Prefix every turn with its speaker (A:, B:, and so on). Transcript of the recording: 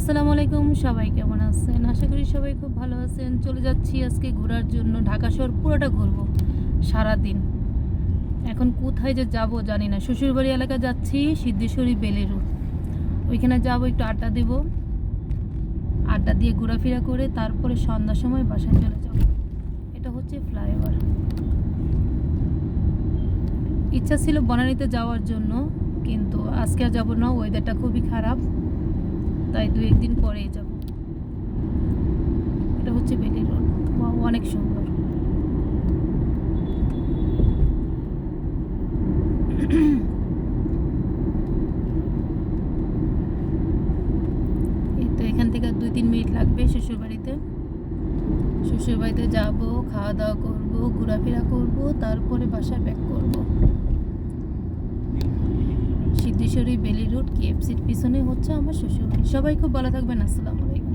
A: আসসালামু আলাইকুম, সবাই কেমন আছেন? আশা করি সবাই খুব ভালো আছেন। চলে যাচ্ছি আজকে ঘোরার জন্য, ঢাকা শহর পুরোটা ঘুরবো সারাদিন। এখন কোথায় যে যাব জানি না। শ্বশুরবাড়ি এলাকা যাচ্ছি, সিদ্ধেশ্বরী বেলি রোড। ওইখানে যাব, একটু আড্ডা দেব, আড্ডা দিয়ে ঘোরাফেরা করে তারপরে সন্ধ্যার সময় বাসায় চলে যাব। এটা হচ্ছে ফ্লাইওভার। ইচ্ছা ছিল বনানীতে যাওয়ার জন্য, কিন্তু আজকে আর যাবো না, ওয়েদারটা খুবই খারাপ, তাই 2-1 দিন পরেই যাব। এটা হচ্ছে বেলি রোড, অনেক সুন্দর। এই তো এখান থেকে 2-3 মিনিট লাগবে শ্বশুরবাড়িতে। শ্বশুরবাড়িতে যাব, খাওয়া দাওয়া করব, ঘোরাফেরা করব, তারপরে বাসায় ব্যাক করব। সিদ্ধেশ্বরী বেলি রোড KFCর পিছনে হচ্ছে আমার শ্বশুরবাড়ি। সবাই খুব ভালো থাকবেন। আসসালামু আলাইকুম।